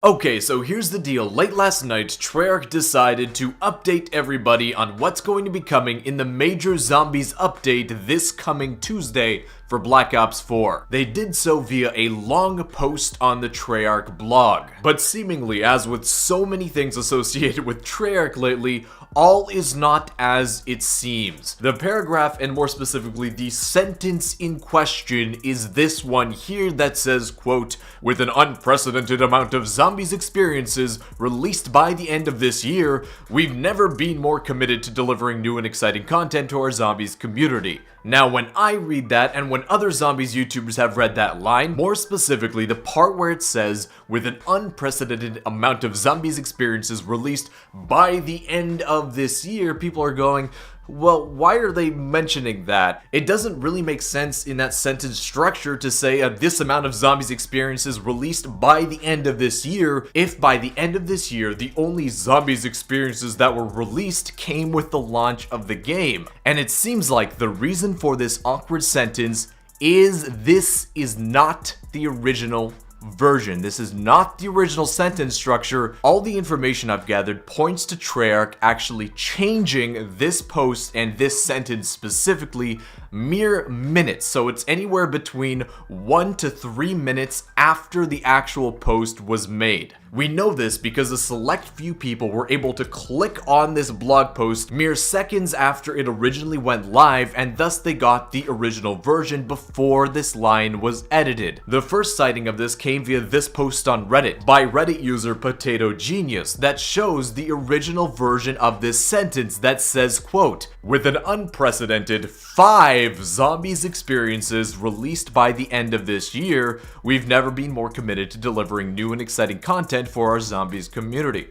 Okay, so here's the deal. Late last night, Treyarch decided to update everybody on what's going to be coming in the major zombies update this coming Tuesday for Black Ops 4. They did so via a long post on the Treyarch blog. But seemingly, as with so many things associated with Treyarch lately, all is not as it seems. The paragraph, and more specifically the sentence in question, is this one here that says, quote, "With an unprecedented amount of zombies experiences released by the end of this year, we've never been more committed to delivering new and exciting content to our zombies community." Now, when I read that, and when other zombies YouTubers have read that line, more specifically the part where it says, "with an unprecedented amount of zombies experiences released by the end of this year," people are going, well, why are they mentioning that? It doesn't really make sense in that sentence structure to say this amount of zombies experiences released by the end of this year, if by the end of this year, the only zombies experiences that were released came with the launch of the game. And it seems like the reason for this awkward sentence is this is not the original version. This is not the original sentence structure. All the information I've gathered points to Treyarch actually changing this post and this sentence specifically mere minutes. So it's anywhere between 1 to 3 minutes after the actual post was made. We know this because a select few people were able to click on this blog post mere seconds after it originally went live, and thus they got the original version before this line was edited. The first sighting of this came via this post on Reddit by Reddit user Potato Genius that shows the original version of this sentence that says, quote, "With an unprecedented 5 zombies experiences released by the end of this year, we've never been more committed to delivering new and exciting content for our zombies community."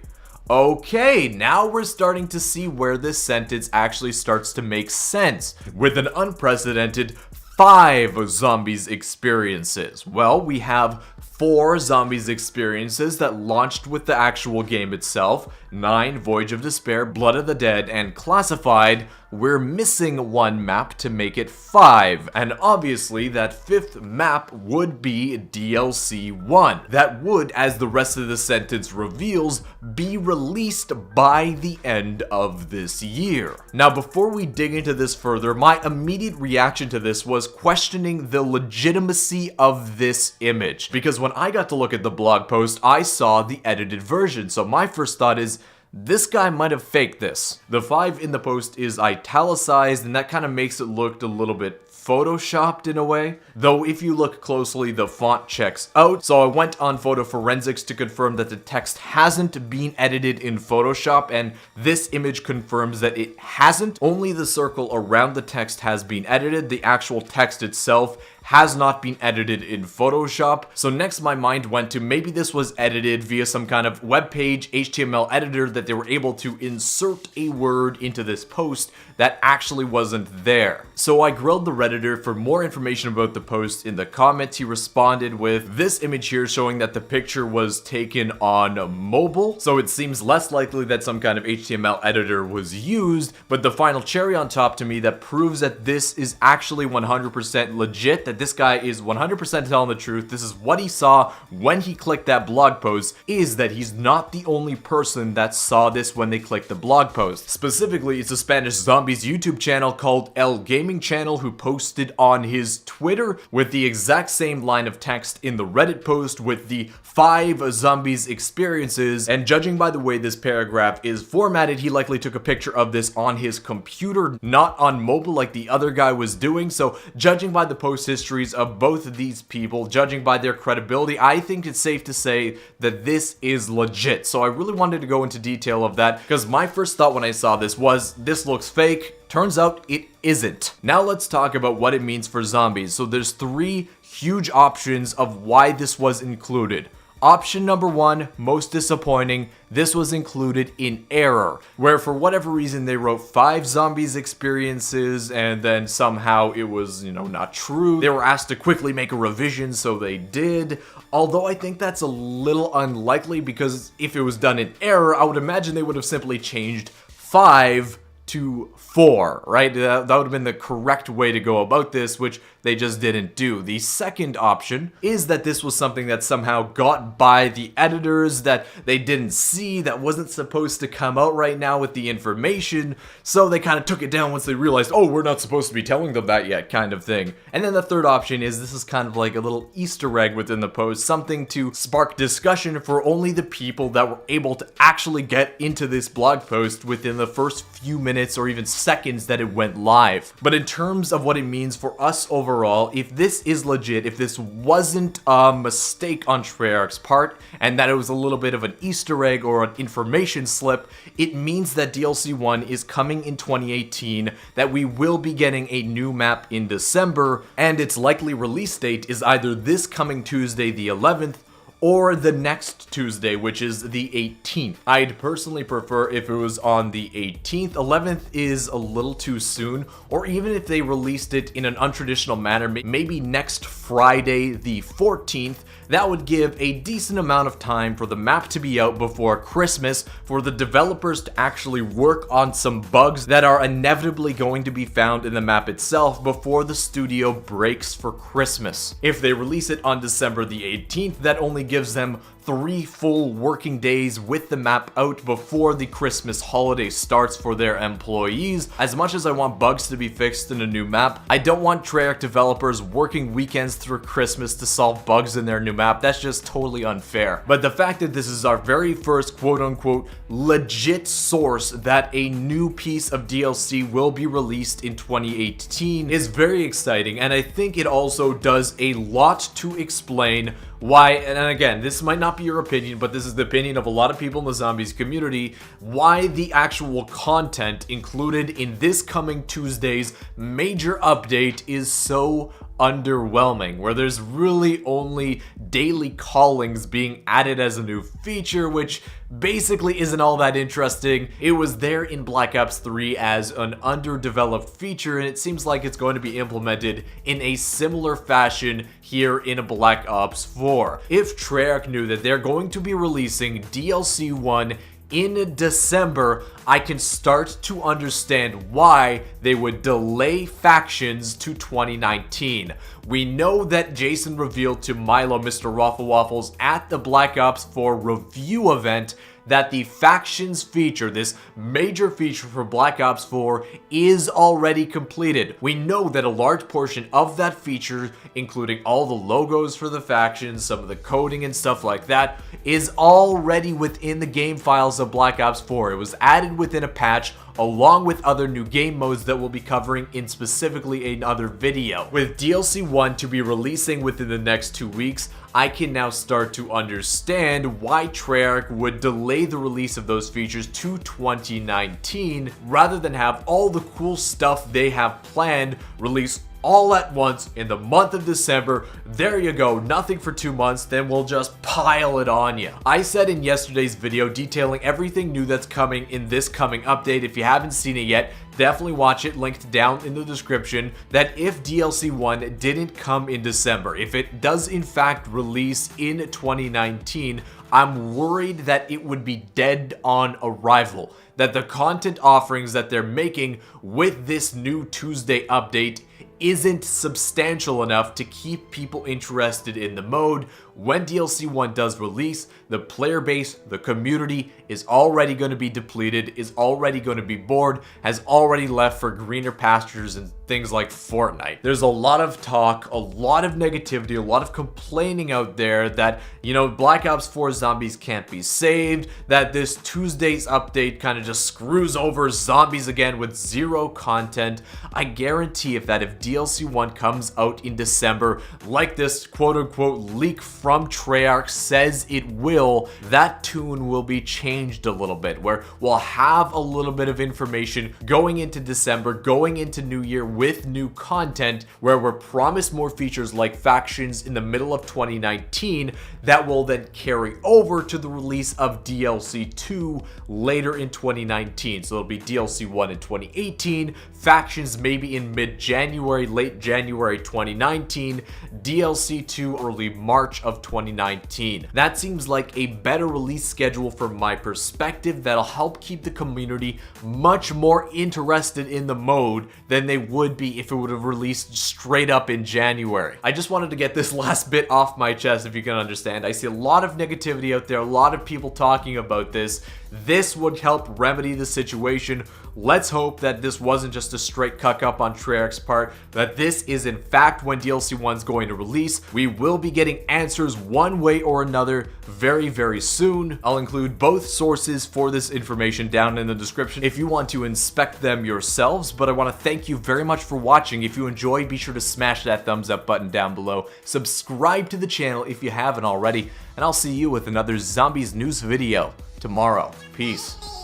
Okay, now we're starting to see where this sentence actually starts to make sense. With an unprecedented 5 zombies experiences. Well, we have 4 zombies experiences that launched with the actual game itself, 9 Voyage of Despair, Blood of the Dead, and Classified. We're missing 1 map to make it 5, and obviously that 5th map would be DLC 1. That would, as the rest of the sentence reveals, be released by the end of this year. Now, before we dig into this further, my immediate reaction to this was questioning the legitimacy of this image, because when I got to look at the blog post, I saw the edited version, so my first thought is, this guy might have faked this. The 5 in the post is italicized, and that kind of makes it look a little bit photoshopped in a way. Though if you look closely, the font checks out. So I went on photo forensics to confirm that the text hasn't been edited in Photoshop, and this image confirms that it hasn't. Only the circle around the text has been edited. The actual text itself has not been edited in Photoshop. So next my mind went to maybe this was edited via some kind of web page HTML editor that they were able to insert a word into this post that actually wasn't there. So I grilled the Redditor for more information about the post. In the comments, he responded with this image here showing that the picture was taken on mobile, so it seems less likely that some kind of HTML editor was used. But the final cherry on top to me that proves that this is actually 100% legit, that this guy is 100% telling the truth, this is what he saw when he clicked that blog post, is that he's not the only person that saw this when they clicked the blog post. Specifically, it's a Spanish Zombies YouTube channel called El Gaming Channel who posted on his Twitter with the exact same line of text in the Reddit post with the 5 zombies experiences, and judging by the way this paragraph is formatted, he likely took a picture of this on his computer, not on mobile like the other guy was doing. So judging by the post histories of both of these people, judging by their credibility, I think it's safe to say that this is legit. So I really wanted to go into detail of that because my first thought when I saw this was, this looks fake. Turns out it isn't. Now let's talk about what it means for zombies. So there's 3 huge options of why this was included. Option number 1, most disappointing, this was included in error, where for whatever reason they wrote 5 zombies experiences and then somehow it was, not true. They were asked to quickly make a revision, so they did. Although I think that's a little unlikely because if it was done in error, I would imagine they would have simply changed 5 to 4, right? That would have been the correct way to go about this, which they just didn't do. The second option is that this was something that somehow got by the editors, that they didn't see, that wasn't supposed to come out right now with the information, so they kind of took it down once they realized, oh, we're not supposed to be telling them that yet, kind of thing. And then the third option is this is kind of like a little Easter egg within the post, something to spark discussion for only the people that were able to actually get into this blog post within the first few minutes or even seconds that it went live. But in terms of what it means for us overall, if this is legit, if this wasn't a mistake on Treyarch's part, and that it was a little bit of an Easter egg or an information slip, it means that DLC 1 is coming in 2018, that we will be getting a new map in December, and its likely release date is either this coming Tuesday the 11th, or the next Tuesday, which is the 18th. I'd personally prefer if it was on the 18th. 11th is a little too soon, or even if they released it in an untraditional manner, maybe next Friday the 14th, that would give a decent amount of time for the map to be out before Christmas, for the developers to actually work on some bugs that are inevitably going to be found in the map itself before the studio breaks for Christmas. If they release it on December the 18th, that only gives them 3 full working days with the map out before the Christmas holiday starts for their employees. As much as I want bugs to be fixed in a new map, I don't want Treyarch developers working weekends through Christmas to solve bugs in their new map. That's just totally unfair. But the fact that this is our very first quote-unquote legit source that a new piece of DLC will be released in 2018 is very exciting, and I think it also does a lot to explain why, and again, this might not be your opinion, but this is the opinion of a lot of people in the zombies community, why the actual content included in this coming Tuesday's major update is so underwhelming, where there's really only daily callings being added as a new feature, which basically isn't all that interesting. It was there in Black Ops 3 as an underdeveloped feature, and it seems like it's going to be implemented in a similar fashion here in Black Ops 4. If Treyarch knew that they're going to be releasing DLC 1 in December, I can start to understand why they would delay factions to 2019. We know that Jason revealed to Milo, Mr. Waffle Waffles, at the Black Ops 4 review event that the factions feature, this major feature for Black Ops 4, is already completed. We know that a large portion of that feature, including all the logos for the factions, some of the coding and stuff like that, is already within the game files of Black Ops 4. It was added within a patch along with other new game modes that we'll be covering in specifically another video. With DLC 1 to be releasing within the next 2 weeks, I can now start to understand why Treyarch would delay the release of those features to 2019 rather than have all the cool stuff they have planned release all at once in the month of December. There you go, nothing for 2 months, then we'll just pile it on you. I said in yesterday's video detailing everything new that's coming in this coming update. If you haven't seen it yet, definitely watch it, linked down in the description, that if DLC 1 didn't come in December, if it does in fact release in 2019, I'm worried that it would be dead on arrival, that the content offerings that they're making with this new Tuesday update isn't substantial enough to keep people interested in the mode. When DLC 1 does release, the player base, the community is already going to be depleted, is already going to be bored, has already left for greener pastures and things like Fortnite. There's a lot of talk, a lot of negativity, a lot of complaining out there that, you know, Black Ops 4 zombies can't be saved, that this Tuesday's update kind of just screws over zombies again with zero content. I guarantee if DLC 1 comes out in December, like this quote-unquote leak from Treyarch says it will, that tune will be changed a little bit, where we'll have a little bit of information going into December, going into New Year with new content, where we're promised more features like factions in the middle of 2019 that will then carry over to the release of DLC 2 later in 2019. So it'll be DLC 1 in 2018, factions maybe in mid-January, late January 2019, DLC 2 early March of of 2019. That seems like a better release schedule from my perspective that'll help keep the community much more interested in the mode than they would be if it would have released straight up in January. I just wanted to get this last bit off my chest, if you can understand. I see a lot of negativity out there, a lot of people talking about this. This would help remedy the situation. Let's hope that this wasn't just a straight cuck up on Treyarch's part, that this is in fact when DLC 1's going to release. We will be getting answers one way or another very, very soon. I'll include both sources for this information down in the description if you want to inspect them yourselves, but I want to thank you very much for watching. If you enjoyed, be sure to smash that thumbs up button down below. Subscribe to the channel if you haven't already, and I'll see you with another Zombies news video tomorrow. Peace.